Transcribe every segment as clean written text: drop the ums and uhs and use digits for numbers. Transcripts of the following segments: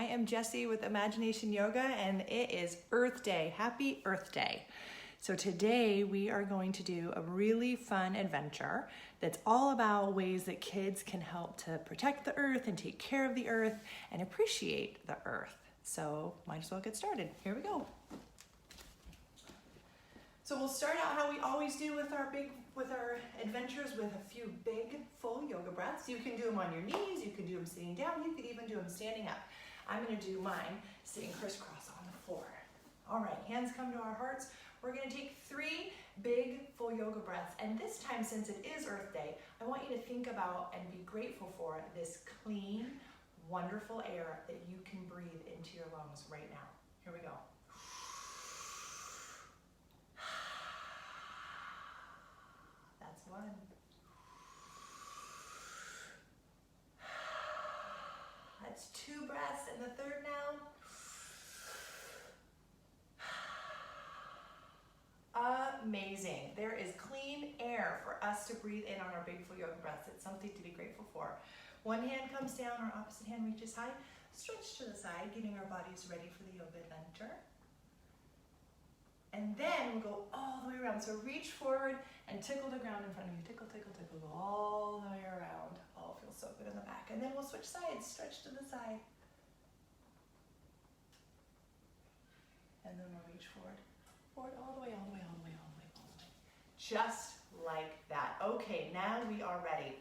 am Jessie with Imagination Yoga, and it is Earth Day. Happy Earth Day. So today we are going to do a really fun adventure that's all about ways that kids can help to protect the earth and take care of the earth and appreciate the earth. So might as well get started. Here we go. So we'll start out how we always do with our adventures with a few big full yoga breaths. You can do them on your knees, you can do them sitting down, you could even do them standing up. I'm gonna do mine sitting crisscross on the floor. All right, hands come to our hearts. We're gonna take 3 big full yoga breaths. And this time, since it is Earth Day, I want you to think about and be grateful for this clean, wonderful air that you can breathe into your lungs right now. Here we go. That's 1. That's 2 breaths, and the 3rd now. Amazing. There is clean air for us to breathe in on our big full yoga breaths. It's something to be grateful for. One hand comes down, our opposite hand reaches high. Stretch to the side, getting our bodies ready for the yoga adventure. And then we'll go all the way around. So reach forward and tickle the ground in front of you. Tickle, tickle, tickle. Go all the way around. Oh, feels so good in the back. And then we'll switch sides. Stretch to the side. And then we'll reach forward. Forward, all the way, all the way, all the way, all the way, all the way. Just like that. Okay, now we are ready.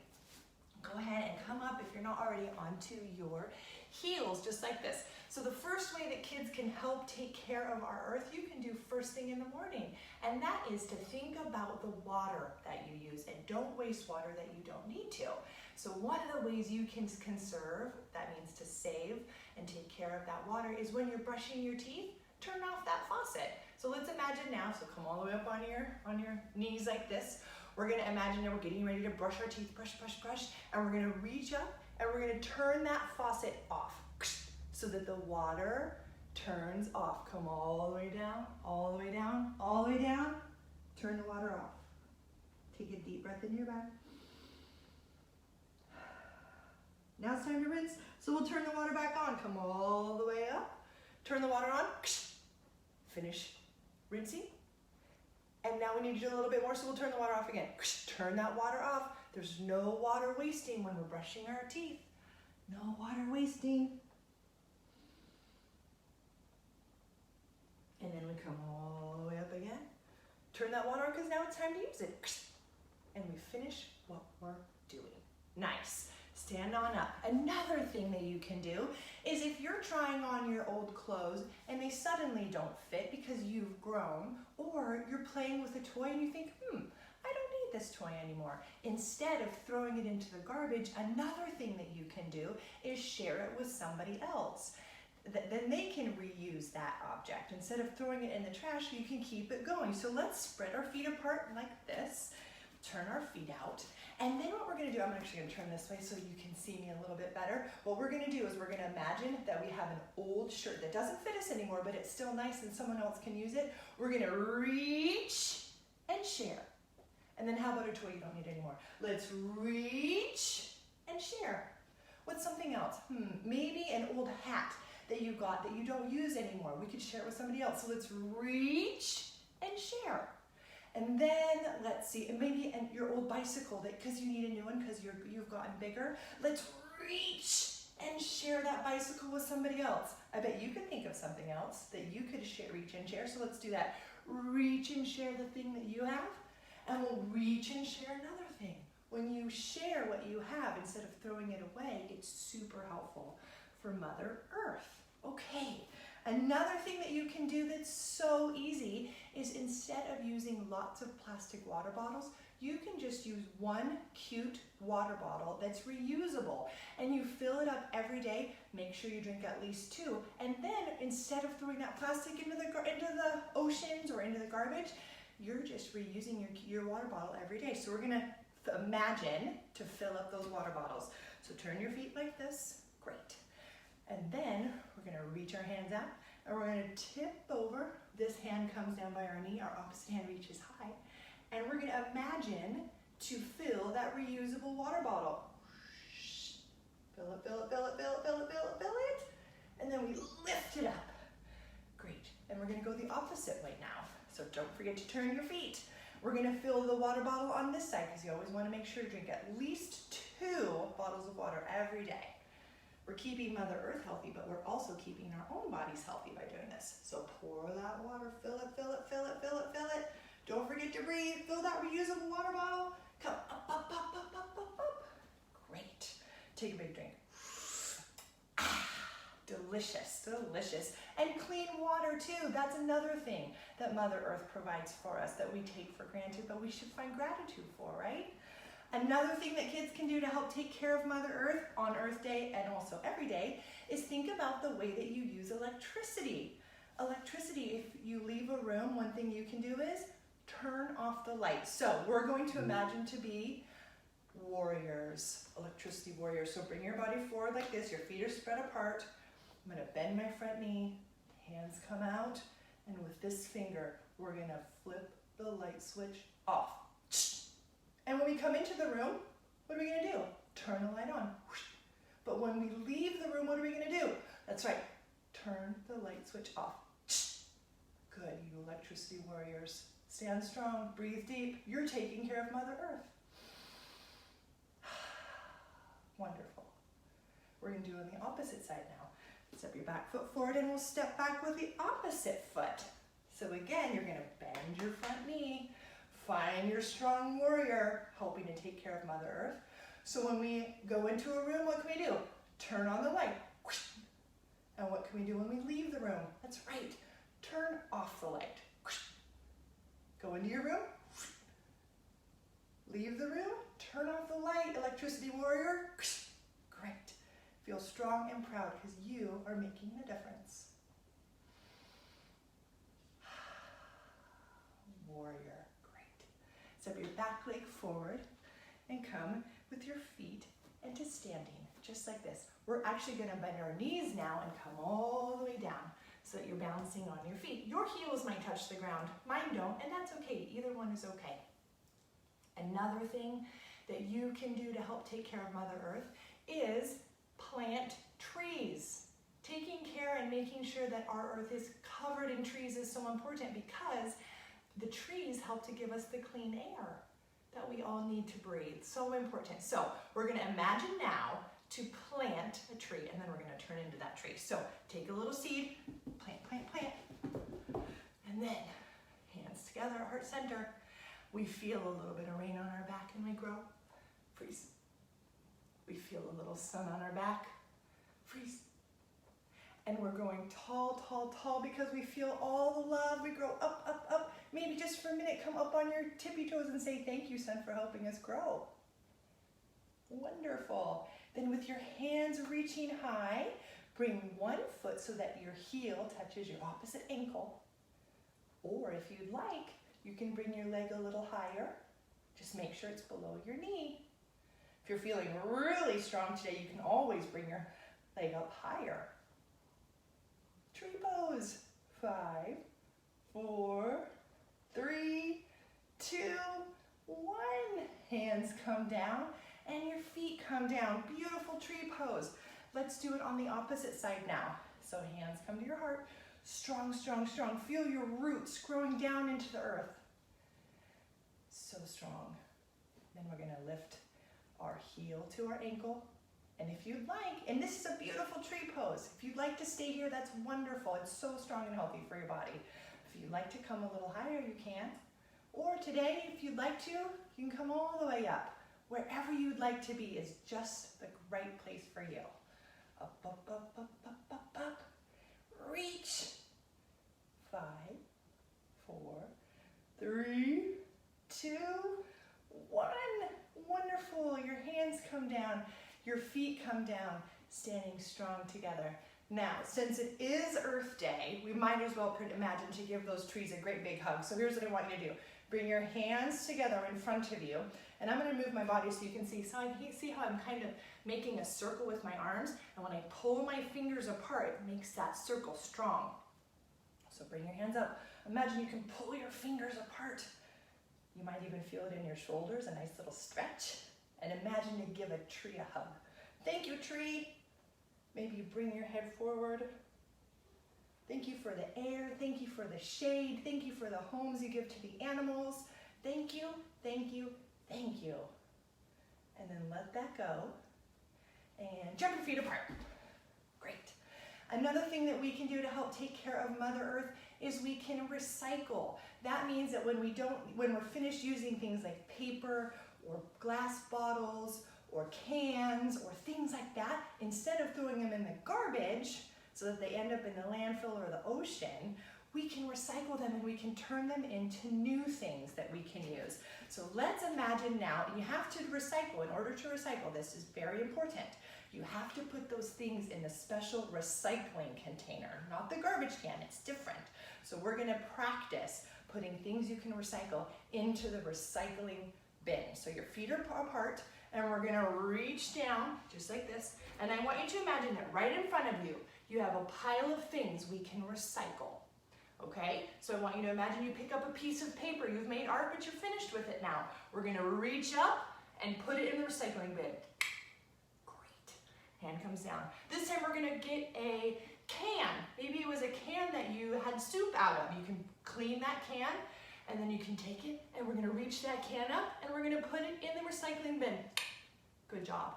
Go ahead and come up, if you're not already, onto your heels, just like this. So the first way that kids can help take care of our earth, you can do first thing in the morning. And that is to think about the water that you use, and don't waste water that you don't need to. So one of the ways you can conserve, that means to save and take care of that water, is when you're brushing your teeth, turn off that faucet. So let's imagine now, so come all the way up on your knees like this. We're gonna imagine that we're getting ready to brush our teeth, brush, brush, brush, and we're gonna reach up and we're gonna turn that faucet off so that the water turns off. Come all the way down, all the way down, all the way down. Turn the water off. Take a deep breath into your back. Now it's time to rinse. So we'll turn the water back on. Come all the way up. Turn the water on. Finish rinsing. And now we need to do a little bit more, so we'll turn the water off again. Turn that water off. There's no water wasting when we're brushing our teeth. No water wasting. And then we come all the way up again. Turn that water on, because now it's time to use it. And we finish what we're doing. Nice. Stand on up. Another thing that you can do is if you're trying on your old clothes and they suddenly don't fit because you've grown, or you're playing with a toy and you think, I don't need this toy anymore. Instead of throwing it into the garbage, another thing that you can do is share it with somebody else. Then they can reuse that object. Instead of throwing it in the trash, you can keep it going. So let's spread our feet apart like this. Turn our feet out. And then what we're gonna do, I'm actually gonna turn this way so you can see me a little bit better. What we're gonna do is we're gonna imagine that we have an old shirt that doesn't fit us anymore, but it's still nice and someone else can use it. We're gonna reach and share. And then how about a toy you don't need anymore? Let's reach and share. What's something else? Maybe an old hat that you got that you don't use anymore. We could share it with somebody else. So let's reach and share. And then, let's see, maybe your old bicycle, because you need a new one because you've gotten bigger. Let's reach and share that bicycle with somebody else. I bet you can think of something else that you could share, reach and share. So let's do that. Reach and share the thing that you have, and we'll reach and share another thing. When you share what you have, instead of throwing it away, it's super helpful for Mother Earth. Okay. Another thing that you can do that's so easy is instead of using lots of plastic water bottles, you can just use one cute water bottle that's reusable. And you fill it up every day. Make sure you drink at least 2. And then instead of throwing that plastic into the oceans or into the garbage, you're just reusing your water bottle every day. So we're gonna imagine to fill up those water bottles. So turn your feet like this. Great. And then we're gonna reach our hands out and we're gonna tip over. This hand comes down by our knee, our opposite hand reaches high. And we're gonna imagine to fill that reusable water bottle. Fill it, fill it, fill it, fill it, fill it, fill it, fill it. And then opposite way now. So don't forget to turn your feet. We're gonna fill the water bottle on this side because you always wanna make sure to drink at least 2 bottles of water every day. We're keeping Mother Earth healthy, but we're also keeping our own bodies healthy by doing this. So pour that water, fill it, fill it, fill it, fill it, fill it. Don't forget to breathe. Fill that reusable water bottle. Come up, up, up, up, up, up, up. Great. Take a big drink. Delicious, delicious. And clean water too. That's another thing that Mother Earth provides for us that we take for granted, but we should find gratitude for, right? Another thing that kids can do to help take care of Mother Earth on Earth Day and also every day is think about the way that you use electricity. Electricity, if you leave a room, one thing you can do is turn off the lights. So we're going to imagine to be warriors, electricity warriors. So bring your body forward like this. Your feet are spread apart. I'm gonna bend my front knee, hands come out, and with this finger, we're gonna flip the light switch off. And when we come into the room, what are we gonna do? Turn the light on. But when we leave the room, what are we gonna do? That's right, turn the light switch off. Good, you electricity warriors. Stand strong, breathe deep. You're taking care of Mother Earth. Wonderful. We're gonna do it on the opposite side now. Step your back foot forward and we'll step back with the opposite foot. So again, you're gonna bend your front knee, find your strong warrior, helping to take care of Mother Earth. So when we go into a room, what can we do? Turn on the light. And what can we do when we leave the room? That's right, turn off the light. Go into your room, leave the room, turn off the light, electricity warrior. Great. Feel strong and proud because you are making a difference. Warrior, great. Step your back leg forward and come with your feet into standing, just like this. We're actually gonna bend our knees now and come all the way down so that you're balancing on your feet. Your heels might touch the ground, mine don't, and that's okay, either one is okay. Another thing that you can do to help take care of Mother Earth is plant trees. Taking care and making sure that our earth is covered in trees is so important because the trees help to give us the clean air that we all need to breathe. So important. So we're gonna imagine now to plant a tree and then we're gonna turn into that tree. So take a little seed, plant, plant, plant. And then hands together, heart center. We feel a little bit of rain on our back and we grow. Freeze. We feel a little sun on our back, freeze. And we're going tall, tall, tall because we feel all the love. We grow up, up, up. Maybe just for a minute, come up on your tippy toes and say, thank you, sun, for helping us grow. Wonderful. Then with your hands reaching high, bring one foot so that your heel touches your opposite ankle. Or if you'd like, you can bring your leg a little higher. Just make sure it's below your knee. If you're feeling really strong today, you can always bring your leg up higher. Tree pose. 5, 4, 3, 2, 1. Hands come down and your feet come down. Beautiful tree pose. Let's do it on the opposite side now. So hands come to your heart. Strong, strong, strong. Feel your roots growing down into the earth. So strong. Then we're gonna lift our heel to our ankle. And if you'd like, and this is a beautiful tree pose, if you'd like to stay here, that's wonderful. It's so strong and healthy for your body. If you'd like to come a little higher, you can. Or today, if you'd like to, you can come all the way up. Wherever you'd like to be is just the right place for you. Up, up, up, up, up, up, up. Reach. 5, 4, 3, 2, 1. Wonderful. Your hands come down. Your feet come down, standing strong together. Now, since it is Earth Day, we might as well imagine to give those trees a great big hug. So here's what I want you to do. Bring your hands together in front of you. And I'm going to move my body so you can see. So see how I'm kind of making a circle with my arms? And when I pull my fingers apart, it makes that circle strong. So bring your hands up. Imagine you can pull your fingers apart. You might even feel it in your shoulders, a nice little stretch. And imagine to give a tree a hug. Thank you, tree. Maybe you bring your head forward. Thank you for the air. Thank you for the shade. Thank you for the homes you give to the animals. Thank you, thank you, thank you. And then let that go. And jump your feet apart. Great. Another thing that we can do to help take care of Mother Earth is we can recycle. That means that when we're finished using things like paper or glass bottles or cans or things like that, instead of throwing them in the garbage so that they end up in the landfill or the ocean, we can recycle them and we can turn them into new things that we can use. So let's imagine now, you have to recycle. In order to recycle, this is very important. You have to put those things in a special recycling container, not the garbage can, it's different. So we're gonna practice putting things you can recycle into the recycling bin. So your feet are apart and we're gonna reach down just like this. And I want you to imagine that right in front of you, you have a pile of things we can recycle. Okay, so I want you to imagine you pick up a piece of paper. You've made art, but you're finished with it now. We're gonna reach up and put it in the recycling bin. Great, hand comes down. This time we're gonna get a can. Maybe it was a can that you had soup out of. You can clean that can, and then you can take it, and we're gonna reach that can up, and we're gonna put it in the recycling bin. Good job.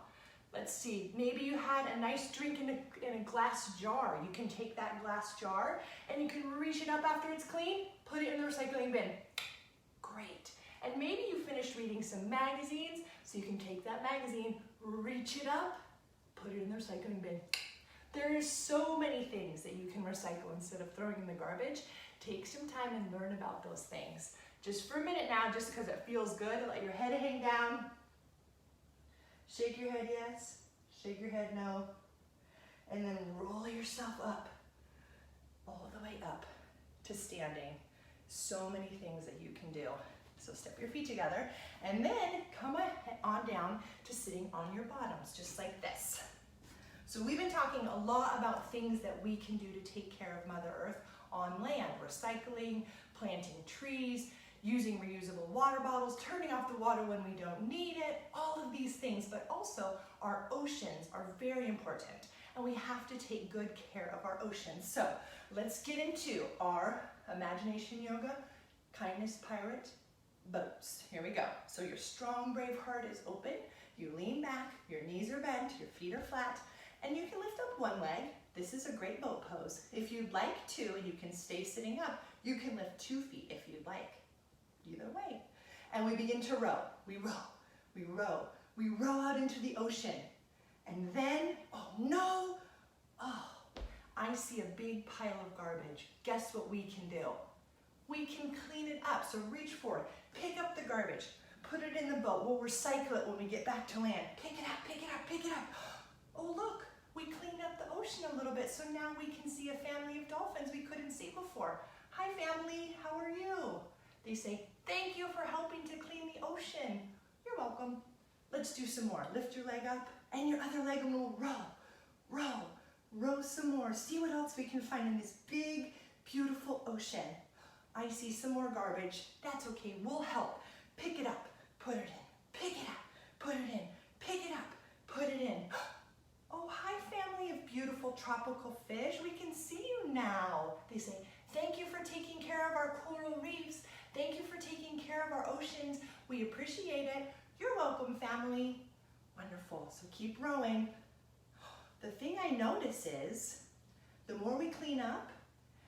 Let's see, maybe you had a nice drink in a glass jar. You can take that glass jar and you can reach it up after it's clean, put it in the recycling bin. Great. And maybe you finished reading some magazines, so you can take that magazine, reach it up, put it in the recycling bin. There are so many things that you can recycle instead of throwing in the garbage. Take some time and learn about those things. Just for a minute now, just because it feels good, let your head hang down. Shake your head yes, shake your head no, and then roll yourself up, all the way up to standing. So many things that you can do. So step your feet together, and then come on down to sitting on your bottoms, just like this. So we've been talking a lot about things that we can do to take care of Mother Earth on land, recycling, planting trees, using reusable water bottles, turning off the water when we don't need it, all of these things, but also our oceans are very important and we have to take good care of our oceans. So let's get into our imagination yoga, kindness pirate boats. Here we go. So your strong, brave heart is open, you lean back, your knees are bent, your feet are flat, and you can lift up one leg. This is a great boat pose. If you'd like to, and you can stay sitting up, you can lift 2 feet if you'd like. Either way. And we begin to row. We row, we row, we row out into the ocean. And then, oh no, oh, I see a big pile of garbage. Guess what we can do? We can clean it up. So reach forward, pick up the garbage, put it in the boat. We'll recycle it when we get back to land. Pick it up, pick it up, pick it up. Oh look, we cleaned up the ocean a little bit, so now we can see a family of dolphins we couldn't see before. Hi family, how are you? They say, thank you for helping to clean the ocean. You're welcome. Let's do some more. Lift your leg up and your other leg and we'll row, row, row some more. See what else we can find in this big, beautiful ocean. I see some more garbage. That's okay, we'll help. Pick it up, put it in. Pick it up, put it in. Pick it up, put it in. Oh, hi family of beautiful tropical fish. We can see you now. They say, thank you for taking care of our coral reefs. Thank you for taking care of our oceans. We appreciate it. You're welcome, family. Wonderful. So keep rowing. The thing I notice is the more we clean up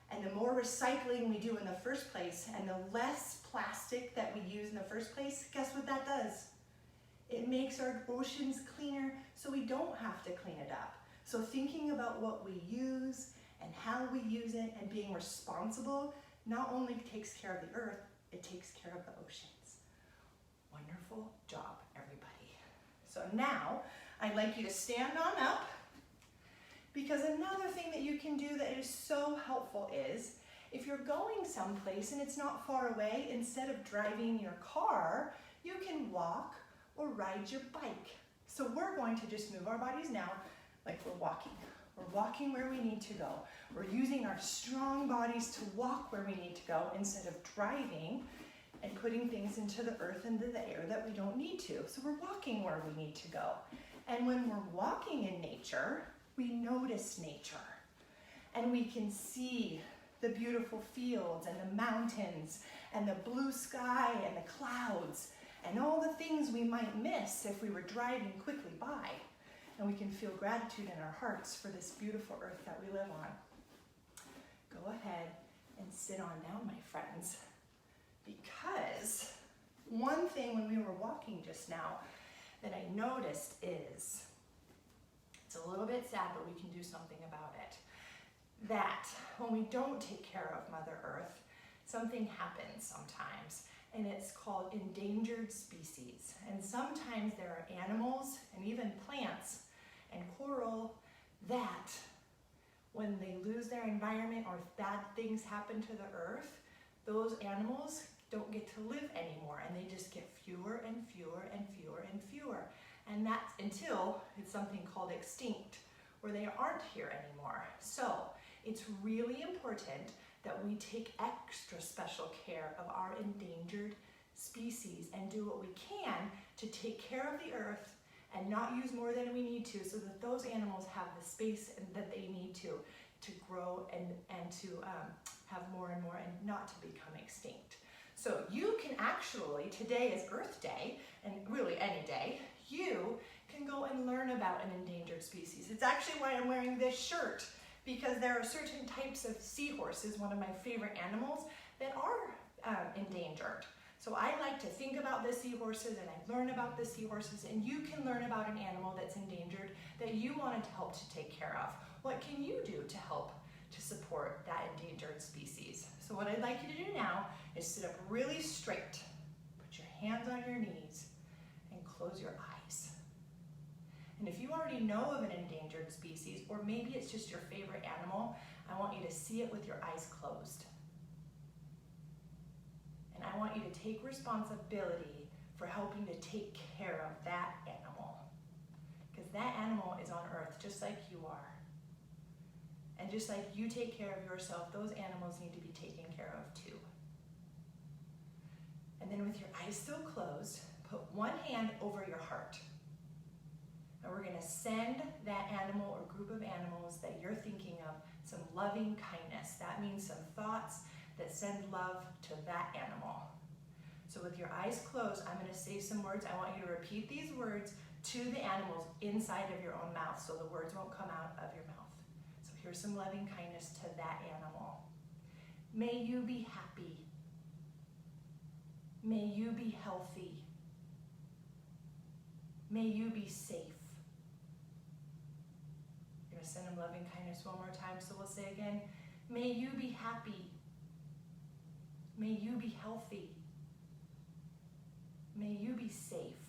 and the more recycling we do in the first place and the less plastic that we use in the first place, guess what that does? It makes our oceans cleaner so we don't have to clean it up. So thinking about what we use and how we use it and being responsible not only takes care of the earth, it takes care of the oceans. Wonderful job, everybody. So now, I'd like you to stand on up, because another thing that you can do that is so helpful is, if you're going someplace and it's not far away, instead of driving your car, you can walk or ride your bike. So we're going to just move our bodies now like we're walking. We're walking where we need to go. We're using our strong bodies to walk where we need to go instead of driving and putting things into the earth and into the air that we don't need to. So we're walking where we need to go. And when we're walking in nature, we notice nature. and we can see the beautiful fields and the mountains and the blue sky and the clouds and all the things we might miss if we were driving quickly by. And we can feel gratitude in our hearts for this beautiful earth that we live on. Go ahead and sit on down, my friends, because one thing when we were walking just now that I noticed is, it's a little bit sad, but we can do something about it, that when we don't take care of Mother Earth, something happens sometimes, and it's called endangered species. And sometimes there are animals and even plants and coral that when they lose their environment or bad things happen to the earth, those animals don't get to live anymore, and they just get fewer and fewer and fewer and fewer. And that's until it's something called extinct, where they aren't here anymore. So it's really important that we take extra special care of our endangered species and do what we can to take care of the earth and not use more than we need to, so that those animals have the space that they need to grow and to have more and more and not to become extinct. So you can actually, today is Earth Day, and really any day, you can go and learn about an endangered species. It's actually why I'm wearing this shirt, because there are certain types of seahorses, one of my favorite animals, that are endangered. So I like to think about the seahorses and I learn about the seahorses, and you can learn about an animal that's endangered that you wanted to help to take care of. What can you do to help to support that endangered species? So what I'd like you to do now is sit up really straight, put your hands on your knees, and close your eyes. And if you already know of an endangered species, or maybe it's just your favorite animal, I want you to see it with your eyes closed. And I want you to take responsibility for helping to take care of that animal. Because that animal is on Earth just like you are. And just like you take care of yourself, those animals need to be taken care of too. And then with your eyes still closed, put one hand over your heart. And we're going to send that animal or group of animals that you're thinking of some loving kindness. That means some thoughts that send love to that animal. So with your eyes closed, I'm going to say some words. I want you to repeat these words to the animals inside of your own mouth, so the words won't come out of your mouth. So here's some loving kindness to that animal. May you be happy. May you be healthy. May you be safe. You're going to send them loving kindness one more time, so we'll say again, may you be happy. May you be healthy. May you be safe.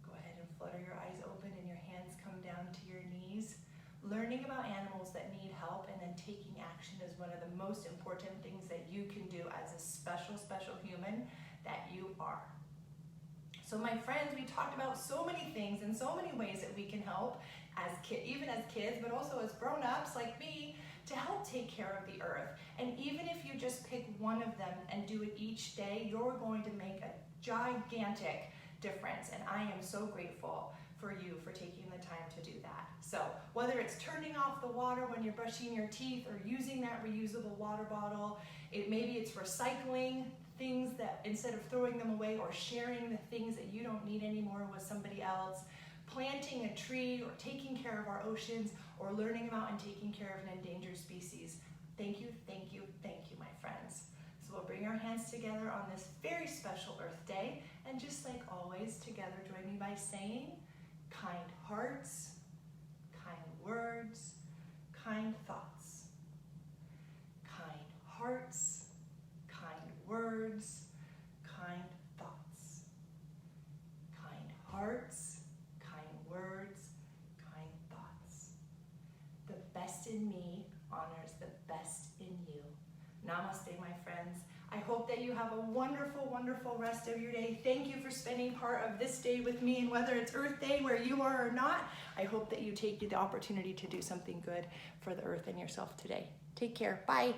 Go ahead and flutter your eyes open and your hands come down to your knees. Learning about animals that need help and then taking action is one of the most important things that you can do as a special, special human that you are. So my friends, we talked about so many things and so many ways that we can help as even as kids, but also as grown-ups like me, to help take care of the earth. And even if you just pick one of them and do it each day, you're going to make a gigantic difference. And I am so grateful for you for taking the time to do that. So whether it's turning off the water when you're brushing your teeth or using that reusable water bottle, maybe it's recycling things that instead of throwing them away, or sharing the things that you don't need anymore with somebody else, planting a tree or taking care of our oceans, or learning about and taking care of an endangered species. Thank you, thank you, thank you, my friends. So we'll bring our hands together on this very special Earth Day, and just like always, together join me by saying, kind hearts, kind words, kind thoughts. Kind hearts, kind words, kind thoughts. Kind hearts, kind words, kind thoughts. The best in me honors the best in you. Namaste, my friends. I hope that you have a wonderful, wonderful rest of your day. Thank you for spending part of this day with me, and whether it's Earth Day where you are or not, I hope that you take the opportunity to do something good for the earth and yourself today. Take care. Bye.